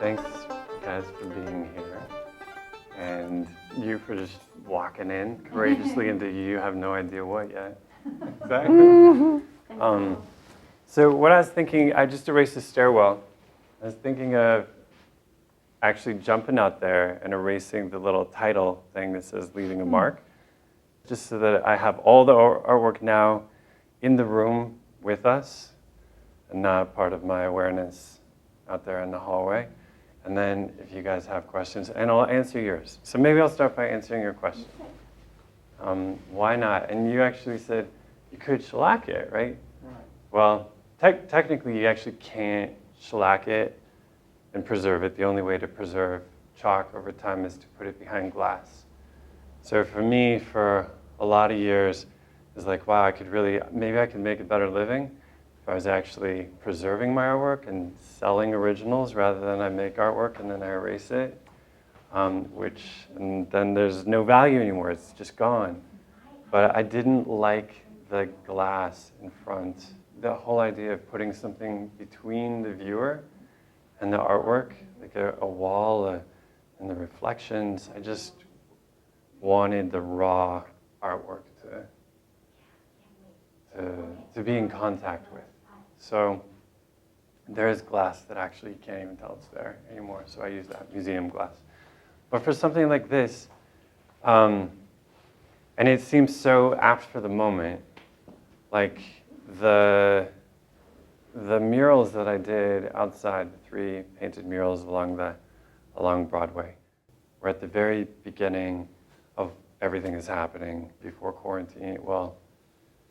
Thanks, guys, for being here. And you for just walking in courageously into you have no idea what yet. Exactly. So what I was thinking, I just erased the stairwell. I was thinking of actually jumping out there and erasing the little title thing that says leaving a mark, just so that I have all the artwork now in the room with us and not part of my awareness out there in the hallway. And then if you guys have questions, and I'll answer yours. So maybe I'll start by answering your question. Why not? And you actually said you could shellac it, right? Right. Well, technically you actually can't shellac it and preserve it. The only way to preserve chalk over time is to put it behind glass. So for me, for a lot of years, it's like, wow, maybe I could make a better living if I was actually preserving my artwork and selling originals rather than I make artwork and then I erase it, and then there's no value anymore, it's just gone. But I didn't like the glass in front. The whole idea of putting something between the viewer and the artwork, like a wall and the reflections, I just wanted the raw artwork to be in contact with. So there is glass that actually you can't even tell it's there anymore, so I use that museum glass. But for something like this, and it seems so apt for the moment, like the murals that I did outside, the 3 painted murals along Broadway, were at the very beginning of everything is happening before quarantine. Well,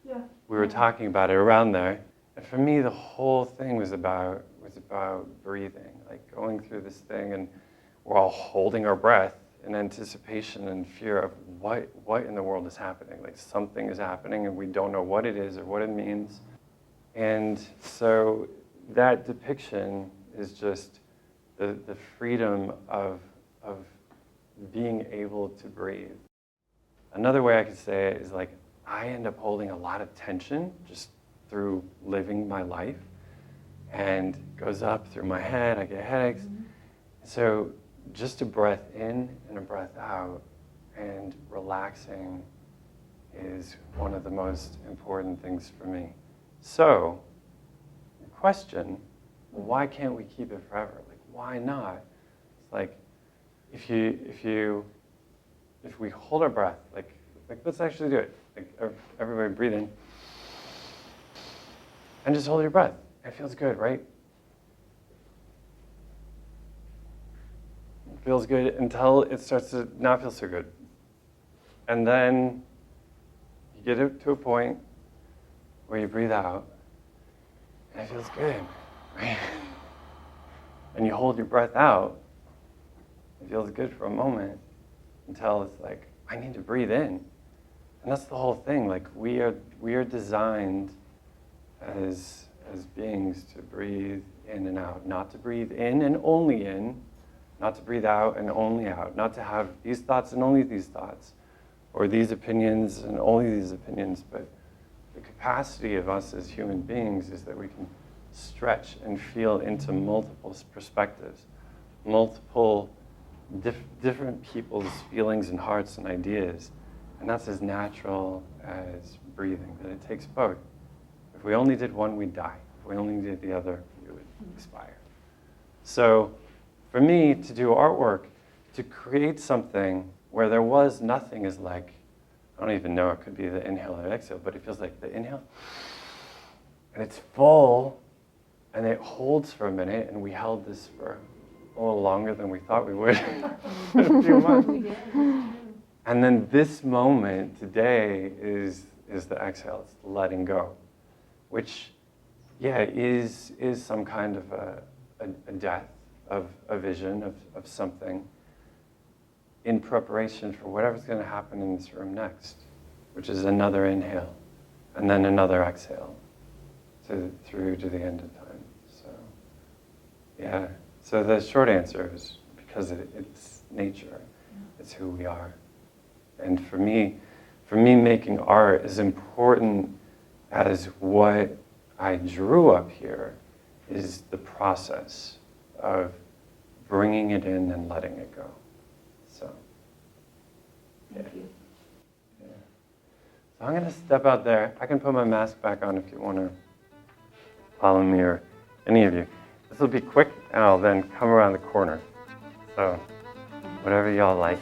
Yeah. we were talking about it around there. And for me, the whole thing was about breathing, like going through this thing, and we're all holding our breath in anticipation and fear of what in the world is happening. Like something is happening and we don't know what it is or what it means. And so that depiction is just the freedom of being able to breathe. Another way I could say it is like, I end up holding a lot of tension just through living my life, and it goes up through my head, I get headaches. So just a breath in and a breath out and relaxing is one of the most important things for me. So the question, why can't we keep it forever? Like, why not? It's like, if we hold our breath, like let's actually do it. Like everybody breathe in. And just hold your breath. It feels good, right? It feels good until it starts to not feel so good. And then you get it to a point where you breathe out, and it feels good, right? And you hold your breath out. It feels good for a moment until it's like, I need to breathe in. And that's the whole thing. Like we are designed as beings to breathe in and out, not to breathe in and only in, not to breathe out and only out, not to have these thoughts and only these thoughts, or these opinions and only these opinions. But the capacity of us as human beings is that we can stretch and feel into multiple perspectives, multiple different people's feelings and hearts and ideas. And that's as natural as breathing, that it takes both. If we only did one, we'd die. If we only did the other, we would expire. So for me, to do artwork, to create something where there was nothing is like, I don't even know, it could be the inhale or exhale, but it feels like the inhale, and it's full, and it holds for a minute, and we held this for a little longer than we thought we would in a few months. And then this moment today is the exhale, it's the letting go, which, yeah, is some kind of a death of a vision of something in preparation for whatever's going to happen in this room next, which is another inhale and then another exhale through to the end of time. So, yeah. So the short answer is because it's nature, it's who we are. And for me, making art as important as what I drew up here is the process of bringing it in and letting it go. So, yeah. Thank you. Yeah. So I'm going to step out there. I can put my mask back on if you want to follow me, or any of you. This will be quick, and I'll then come around the corner. So whatever y'all like.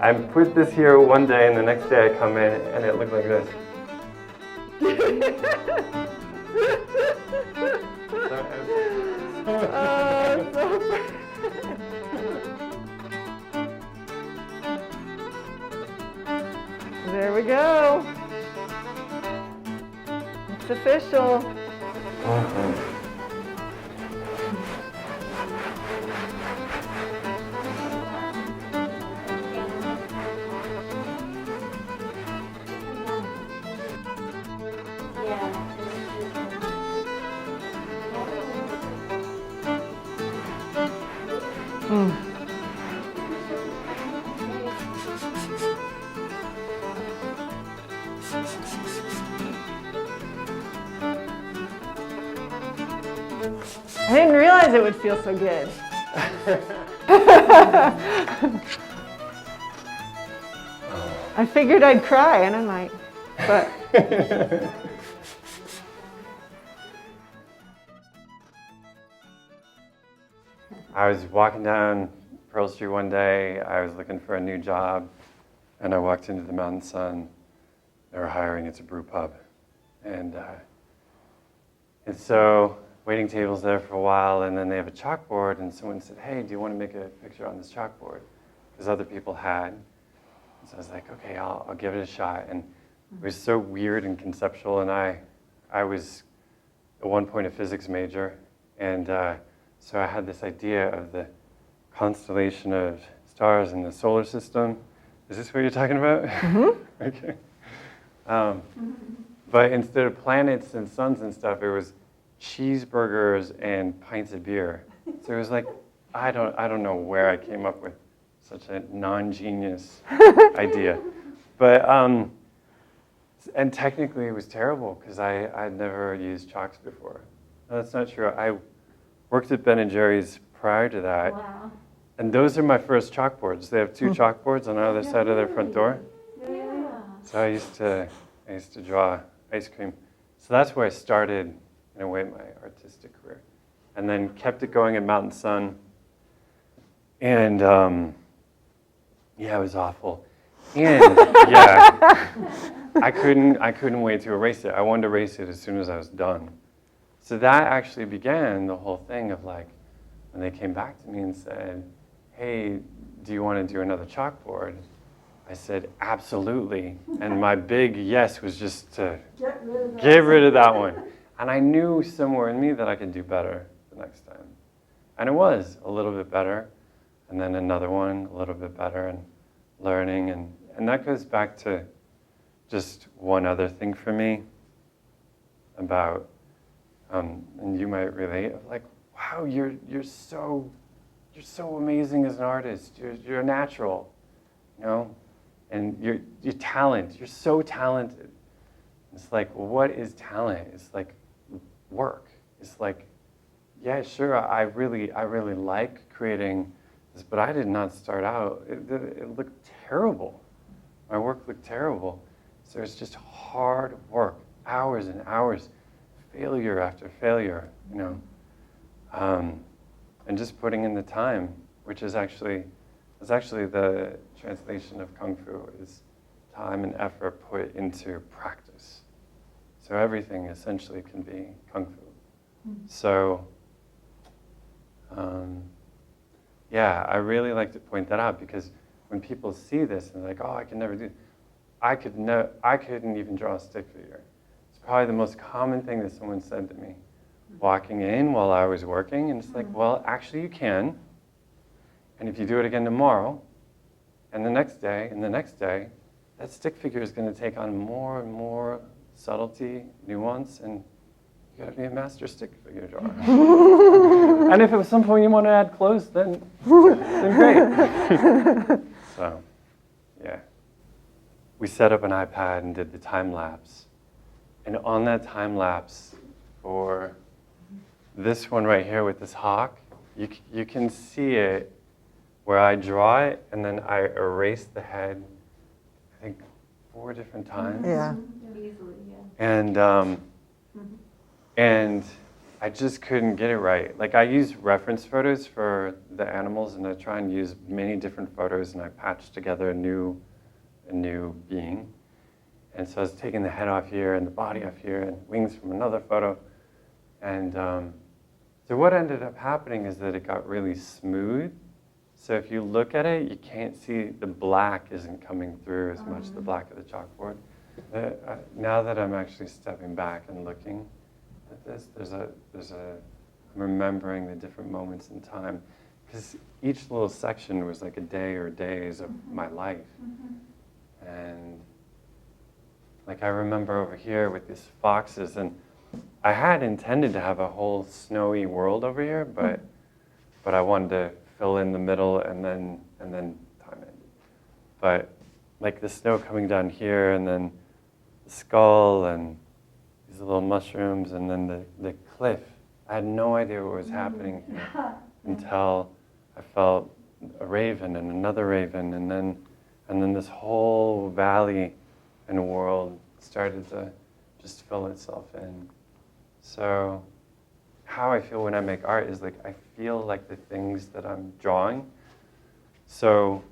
I put this here one day, and the next day I come in, and it looked like this. There we go. It's official. I didn't realize it would feel so good. I figured I'd cry, and I might, but. I was walking down Pearl Street one day. I was looking for a new job, and I walked into the Mountain Sun. They were hiring. It's a brew pub, and so waiting tables there for a while, and then they have a chalkboard, and someone said, "Hey, do you want to make a picture on this chalkboard?" Because other people had. So I was like, "Okay, I'll give it a shot." And it was so weird and conceptual, and I was at one point a physics major, and so I had this idea of the constellation of stars in the solar system. Is this what you're talking about? Mm-hmm. Okay. But instead of planets and suns and stuff, it was cheeseburgers and pints of beer. So it was like, I don't know where I came up with such a non-genius idea. But, and technically it was terrible because I'd never used chalks before. No, that's not true. I worked at Ben & Jerry's prior to that. Wow. And those are my first chalkboards. They have two chalkboards on the other side of their front door. Yeah. So I used to draw ice cream. So that's where I started, in a way, my artistic career. And then kept it going at Mountain Sun. And yeah, it was awful. And yeah, I couldn't wait to erase it. I wanted to erase it as soon as I was done. So that actually began the whole thing of like, when they came back to me and said, "Hey, do you want to do another chalkboard?" I said, "Absolutely." And my big yes was just to get rid of that one. And I knew somewhere in me that I could do better the next time. And it was a little bit better. And then another one, a little bit better, and learning. And that goes back to just one other thing for me about, and you might relate, of like, wow, you're so amazing as an artist. You're natural, you know? And your talent, you're so talented. It's like, well, what is talent? It's like work. It's like, yeah, sure, I really like creating this, but I did not start out. It looked terrible. My work looked terrible. So it's just hard work, hours and hours, failure after failure, you know, and just putting in the time, which is actually the translation of Kung Fu, is time and effort put into practice. So everything essentially can be Kung Fu. So, yeah, I really like to point that out, because when people see this and they're like, "Oh, I can never do," I couldn't even draw a stick figure. It's probably the most common thing that someone said to me, walking in while I was working, and it's like, well, actually you can. And if you do it again tomorrow, and the next day, and the next day, that stick figure is going to take on more and more subtlety, nuance, and you got to be a master stick figure drawer. And if at some point you want to add clothes, then great. So, yeah. We set up an iPad and did the time lapse. And on that time lapse, for this one right here with this hawk. You can see it where I draw it and then I erase the head, I think 4 different times. Yeah. Easily, yeah. And I just couldn't get it right. Like I use reference photos for the animals, and I try and use many different photos, and I patch together a new being. And so I was taking the head off here and the body off here and wings from another photo. And so what ended up happening is that it got really smooth. So if you look at it, you can't see the black isn't coming through as much, the black of the chalkboard. Now that I'm actually stepping back and looking at this, I'm remembering the different moments in time. Because each little section was like a day or days of my life. And like I remember over here with these foxes, and I had intended to have a whole snowy world over here, but I wanted to fill in the middle and then time ended. But like the snow coming down here, and then the skull and these little mushrooms, and then the cliff. I had no idea what was happening here until I felt a raven and another raven, and then this whole valley and world started to just fill itself in. So how I feel when I make art is like I feel like the things that I'm drawing. So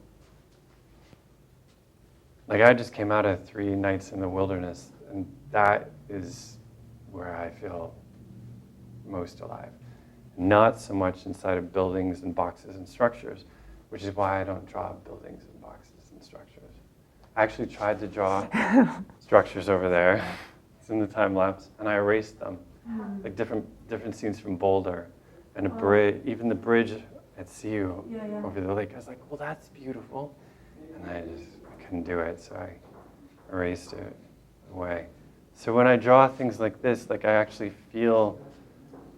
like I just came out of 3 nights in the wilderness, and that is where I feel most alive. Not so much inside of buildings and boxes and structures, which is why I don't draw buildings and boxes and structures. I actually tried to draw structures over there. It's in the time lapse, and I erased them. Like different scenes from Boulder, and a bridge, even the bridge at CU over the lake. I was like, well, that's beautiful, and I couldn't do it, so I erased it away. So when I draw things like this, like I actually feel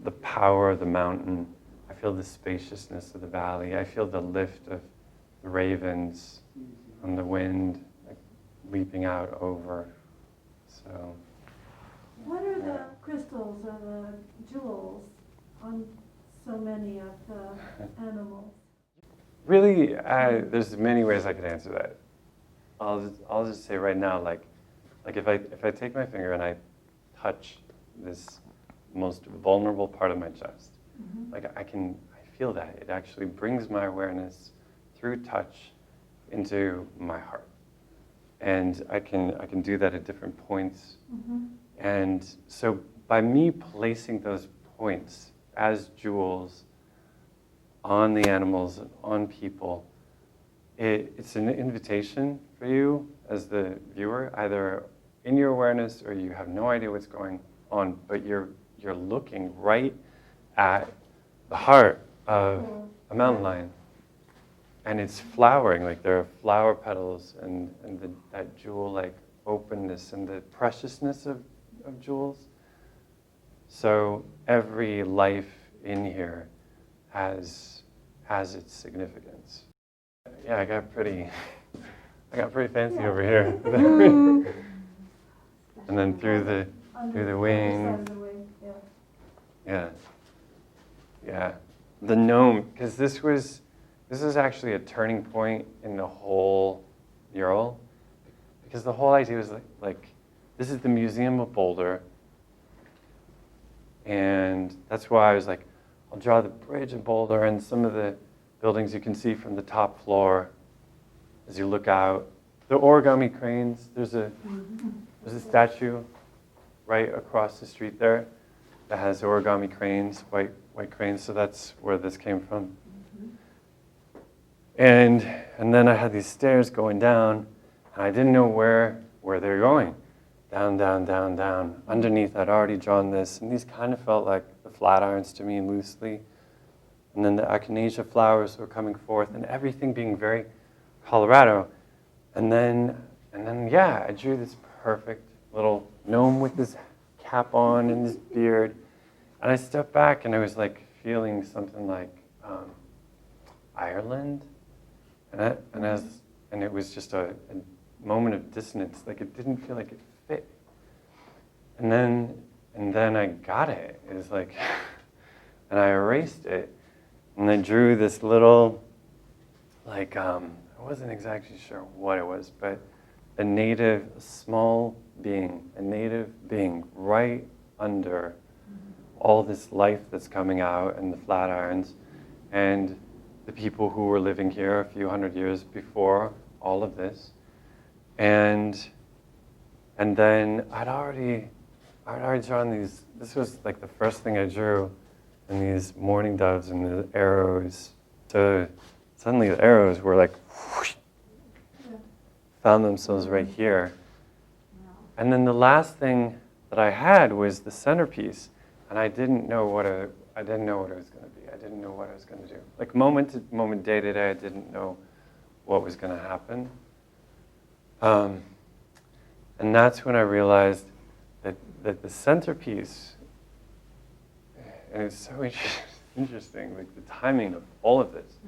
the power of the mountain. I feel the spaciousness of the valley. I feel the lift of the ravens on the wind, like leaping out over. So. What are the crystals or the jewels on so many of the animals? Really, there's many ways I could answer that. I'll just say right now, like if I take my finger and I touch this most vulnerable part of my chest, like I feel that it actually brings my awareness through touch into my heart, and I can do that at different points. And so by me placing those points as jewels on the animals, on people, it's an invitation for you as the viewer, either in your awareness or you have no idea what's going on, but you're looking right at the heart of a mountain lion. And it's flowering, like there are flower petals and that jewel-like openness and the preciousness of jewels. So every life in here has its significance. Yeah, I got pretty fancy over here. And then through the wing. Yeah. The gnome, because this is actually a turning point in the whole mural, because the whole idea was like this is the Museum of Boulder, and that's why I was like, I'll draw the bridge in Boulder and some of the buildings you can see from the top floor as you look out. The origami cranes, there's a statue right across the street there that has origami cranes, white cranes, so that's where this came from. And then I had these stairs going down, and I didn't know where they're going. Down, down, down, down. Underneath, I'd already drawn this, and these kind of felt like the flatirons to me loosely. And then the echinacea flowers were coming forth, and everything being very Colorado. And then, yeah, I drew this perfect little gnome with his cap on and his beard. And I stepped back, and I was like feeling something like Ireland. And it was just a moment of dissonance. Like it didn't feel like it fit. And then And then I got it. It was like, and I erased it. And I drew this little, like, I wasn't exactly sure what it was, but a small being, a native being right under all this life that's coming out and the Flatirons and the people who were living here a few hundred years before all of this. And then I'd already drawn these. This was like the first thing I drew, and these mourning doves and the arrows. So suddenly the arrows were like, whoosh, found themselves right here. And then the last thing that I had was the centerpiece, and I didn't know what it was going to be. I didn't know what I was going to do. Like moment to moment, day to day, I didn't know what was going to happen. And that's when I realized that the centerpiece, and it's so interesting, like the timing of all of this,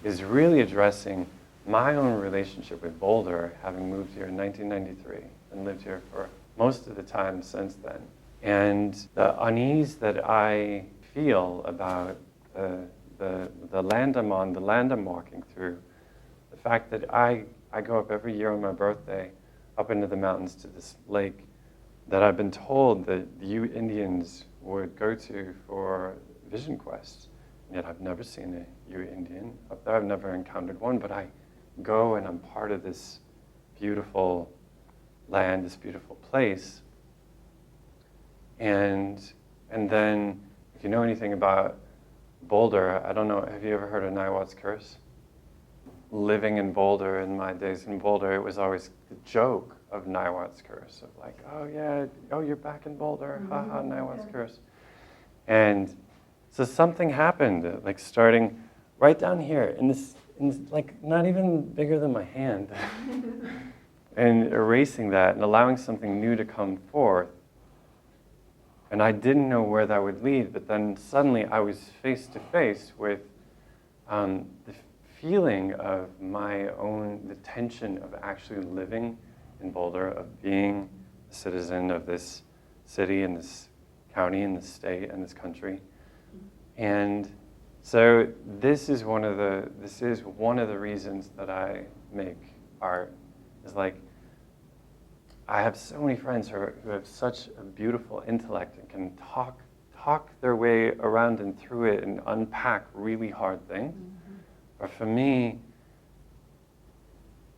is really addressing my own relationship with Boulder, having moved here in 1993 and lived here for most of the time since then. And the unease that I feel about the land I'm on, the land I'm walking through, the fact that I go up every year on my birthday up into the mountains to this lake that I've been told that the Ute Indians would go to for vision quests. Yet I've never seen a Ute Indian up there. I've never encountered one, but I go and I'm part of this beautiful land, this beautiful place. And then, if you know anything about Boulder, I don't know, have you ever heard of Niwot's Curse? Living in Boulder, in my days in Boulder, it was always the joke of Niwot's Curse, of like, oh yeah, oh you're back in Boulder, haha, Niwot's Curse. And so something happened, like starting right down here, in like not even bigger than my hand, and erasing that and allowing something new to come forth. And I didn't know where that would lead, but then suddenly I was face to face with the feeling of my own, the tension of actually living in Boulder, of being a citizen of this city and this county and this state and this country. And so this is one of the reasons that I make art, is like, I have so many friends who have such a beautiful intellect and can talk their way around and through it and unpack really hard things. But for me,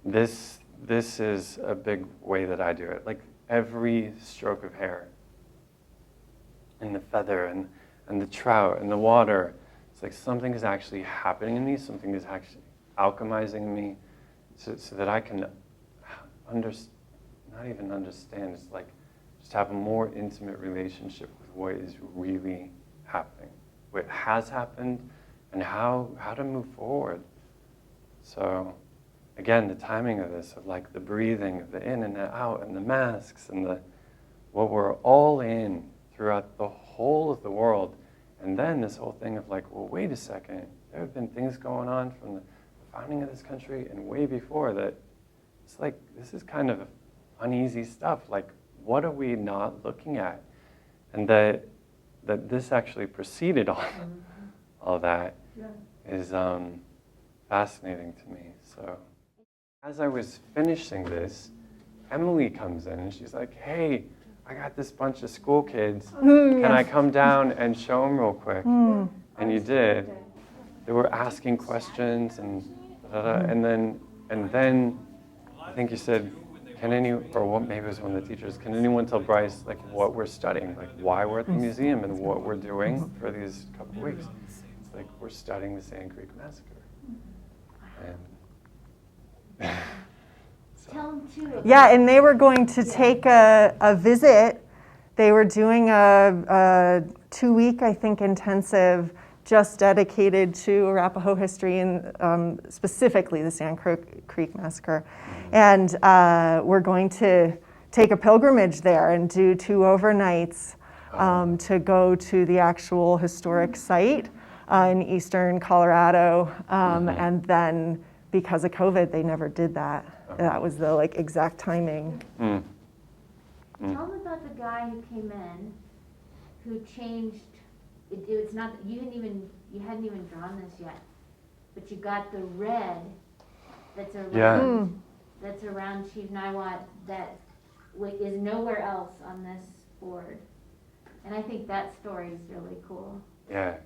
this is a big way that I do it. Like every stroke of hair, and the feather, and the trout, and the water, it's like something is actually happening in me, something is actually alchemizing me, so that I can not even understand, it's like just have a more intimate relationship with what is really happening, what has happened, and how to move forward. So again, the timing of this, of like the breathing, of the in and the out, and the masks, and what we're all in throughout the whole of the world. And then this whole thing of like, well, wait a second, there have been things going on from the founding of this country and way before that. It's like, this is kind of uneasy stuff. Like, what are we not looking at? And that this actually preceded all that is fascinating to me. So as I was finishing this, Emily comes in and she's like, hey, I got this bunch of school kids. Can I come down and show them real quick? And you did. They were asking questions and then I think you said, maybe it was one of the teachers, can anyone tell Bryce like what we're studying, like why we're at the museum and what we're doing for these couple of weeks? It's like we're studying the Sand Creek Massacre. And Tell them too. Yeah, and they were going to take a visit. They were doing a 2-week, I think, intensive just dedicated to Arapaho history and specifically the Sand Creek Massacre. And we're going to take a pilgrimage there and do 2 overnights to go to the actual historic site in eastern Colorado. And then because of COVID, they never did that. That was the exact timing. Tell them about the guy who came in, who changed. It's not you hadn't even drawn this yet, but you got the red that's around that's around Chief Niwot that is nowhere else on this board, and I think that story is really cool. Yeah.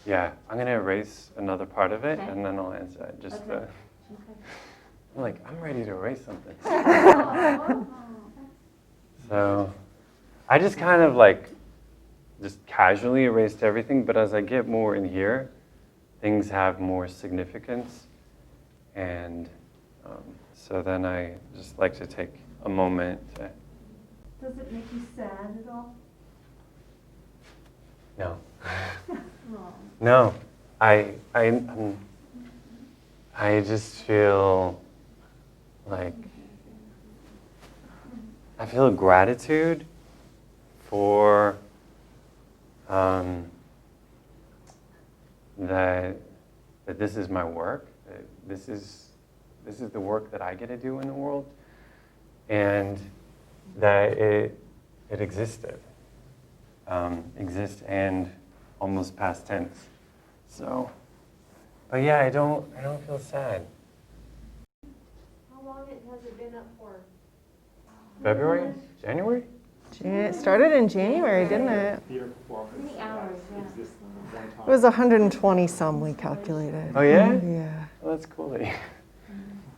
Yeah, I'm going to erase another part of it, Okay. and then I'll answer it. Just Okay. I'm like, I'm ready to erase something. Oh. So I just kind of like, just casually erased everything, but as I get more in here, things have more significance. And so then I just like to take a moment to... Does it make you sad at all? No. Oh. No, I just feel like I feel gratitude for that this is my work. That this is the work that I get to do in the world, and that it existed, exists and almost past tense. So, but yeah, I don't feel sad. How long has it been up for? February? January? It started in January, didn't it? Theater performance Many hours, yeah. exists one time. It was 120 some we calculated. Oh yeah? Yeah. Well, that's cool that you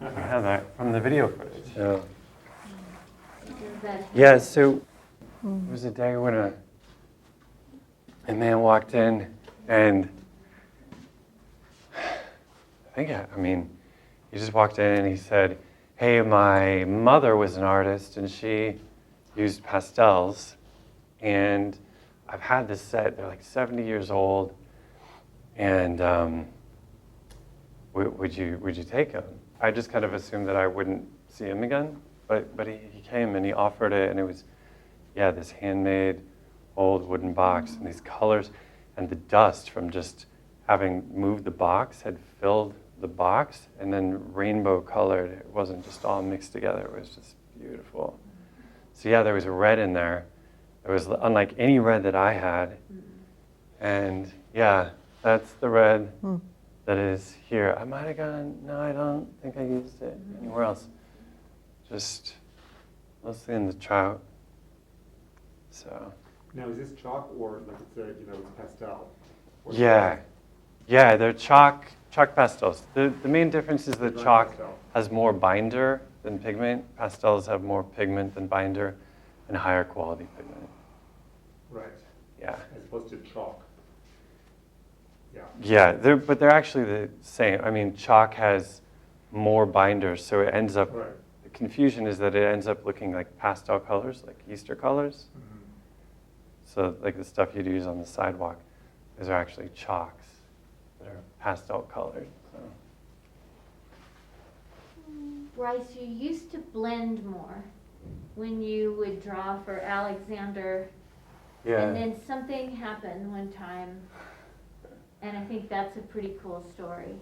have that from the video footage. So, yeah, so there was a day when a man walked in, and he just walked in and he said, hey, my mother was an artist and she used pastels, and I've had this set, they're like 70 years old, and would you take them? I just kind of assumed that I wouldn't see him again, but he came and he offered it, and it was, yeah, this handmade old wooden box and these colors, and the dust from just having moved the box had filled the box, and then rainbow colored. It wasn't just all mixed together. It was just beautiful. So yeah, there was a red in there. It was unlike any red that I had. And yeah, that's the red that is here. I might have gone, no, I don't think I used it anywhere else. Just mostly in the trout. So. Now, is this chalk or like it's pastel? Or Yeah. Yeah, they're chalk pastels. The main difference is that Dry chalk pastel. has more binder than pigment. Pastels have more pigment than binder and higher quality pigment. Right. Yeah. As opposed to chalk. Yeah. Yeah, but they're actually the same. I mean, chalk has more binders, so it ends up, Right. the confusion is that it ends up looking like pastel colors, like Easter colors. Mm-hmm. So like the stuff you'd use on the sidewalk, those are actually chalks that are pastel colored. So. Bryce, you used to blend more when you would draw for Alexander, and then something happened one time, and I think that's a pretty cool story.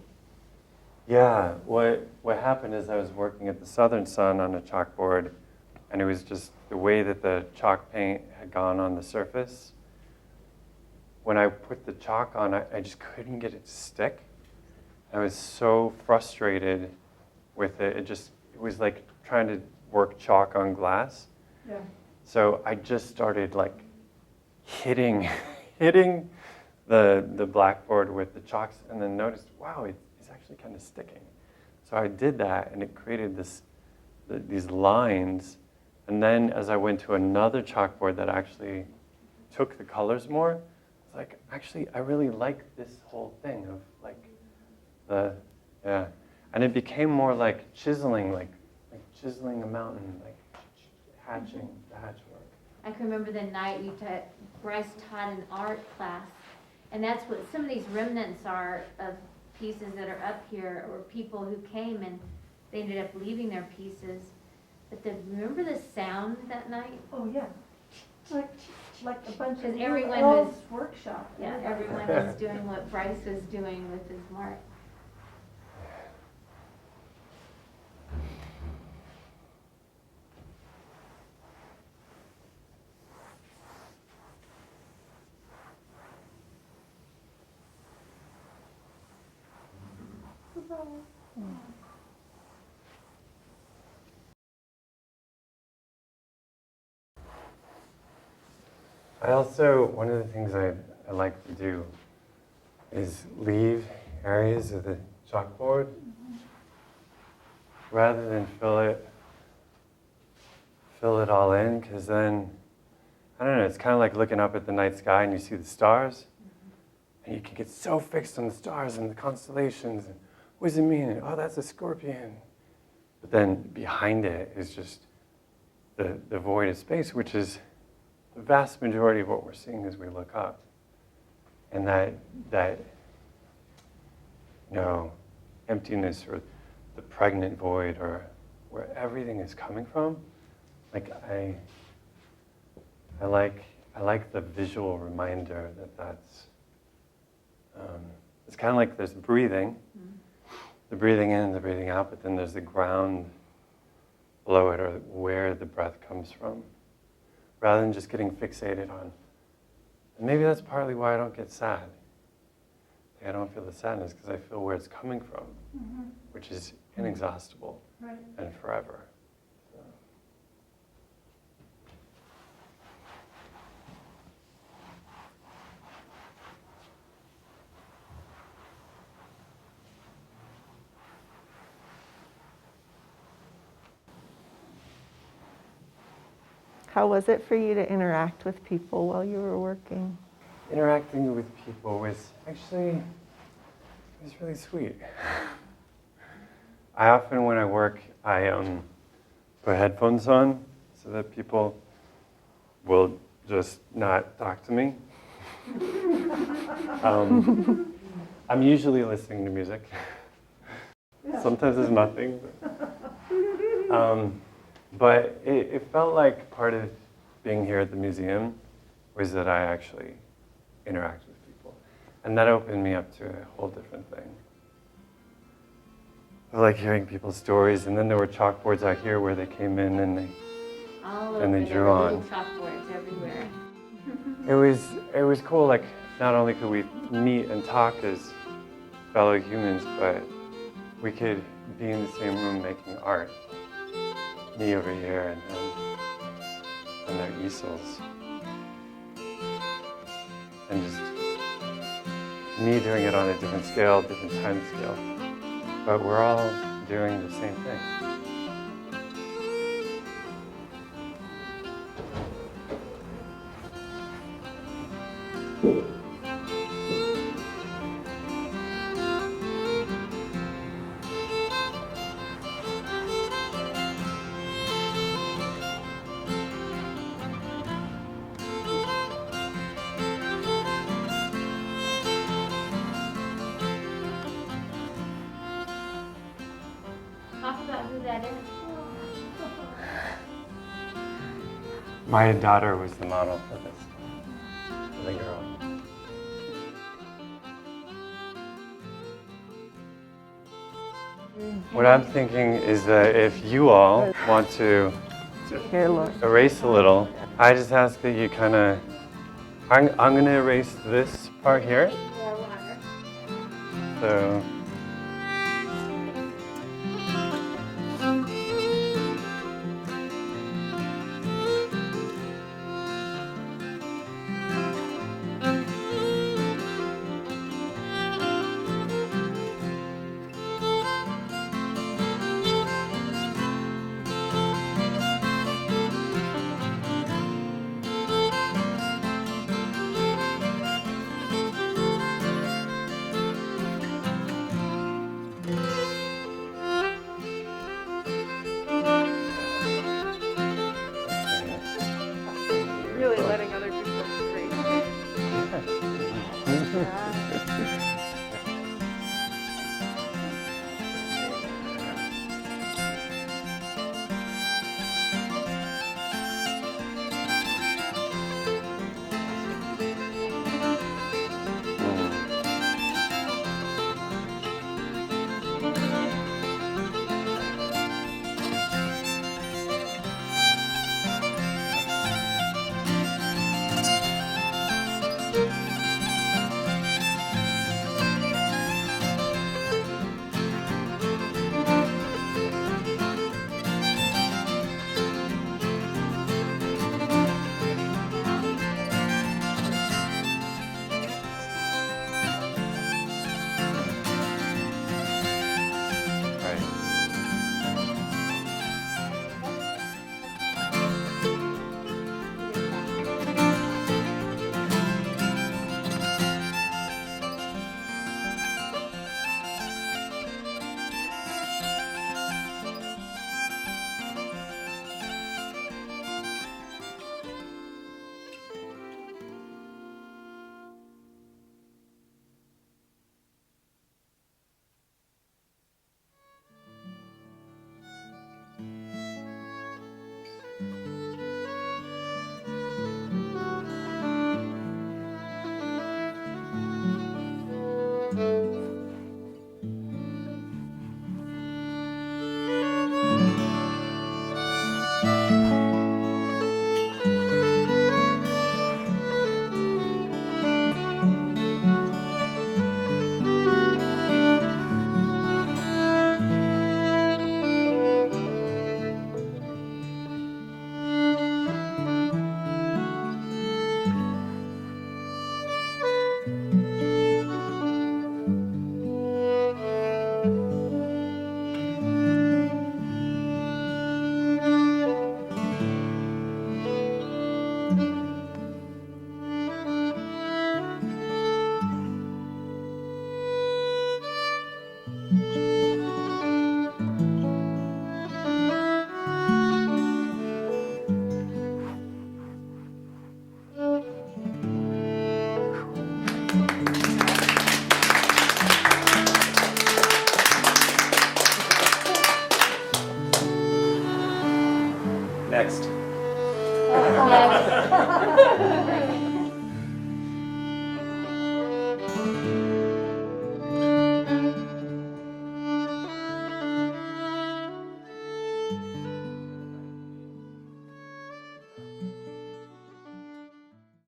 Yeah, what happened is I was working at the Southern Sun on a chalkboard, and it was just the way that the chalk paint had gone on the surface. When I put the chalk on, I just couldn't get it to stick. I was so frustrated with it. It was like trying to work chalk on glass. Yeah. So I just started like hitting the blackboard with the chalks, and then noticed, wow, it's actually kind of sticking. So I did that, and it created these lines. And then as I went to another chalkboard that actually took the colors more, it's like, actually, I really like this whole thing of like yeah. And it became more like chiseling, like chiseling a mountain, like hatching the hatchwork. I can remember the night Bryce taught an art class, and that's what some of these remnants are of pieces that are up here, or people who came and they ended up leaving their pieces. But remember the sound that night? Oh, yeah. Like a bunch of Because everyone elves was- workshop. Yeah, everyone was doing what Bryce was doing with his mark. I also, one of the things I like to do is leave areas of the chalkboard rather than fill it all in, because then, I don't know, it's kind of like looking up at the night sky and you see the stars, and you can get so fixed on the stars and the constellations, and what does it mean? Oh, that's a scorpion. But then behind it is just the void of space, which is the vast majority of what we're seeing as we look up. And that emptiness, or the pregnant void, or where everything is coming from, like I like the visual reminder that's it's kind of like there's breathing, the breathing in and the breathing out, but then there's the ground below it, or where the breath comes from, rather than just getting fixated on. And maybe that's partly why I don't get sad. I don't feel the sadness because I feel where it's coming from, which is inexhaustible and forever. So. How was it for you to interact with people while you were working? Interacting with people was really sweet. I often, when I work, I put headphones on so that people will just not talk to me. I'm usually listening to music. Sometimes there's nothing. But it felt like part of being here at the museum was that I actually interact with people. And that opened me up to a whole different thing. I like hearing people's stories, and then there were chalkboards out here where they came in and they drew on. Little chalkboards everywhere. It was cool, like not only could we meet and talk as fellow humans, but we could be in the same room making art. Me over here and their easels. And just me doing it on a different scale, different time scale. But we're all doing the same thing. Talk about who that is. My daughter was the model for this, for the girl. What I'm thinking is that if you all want to Here, look. erase a little, I just ask that you kind of, I'm going to erase this part here. So, Yes.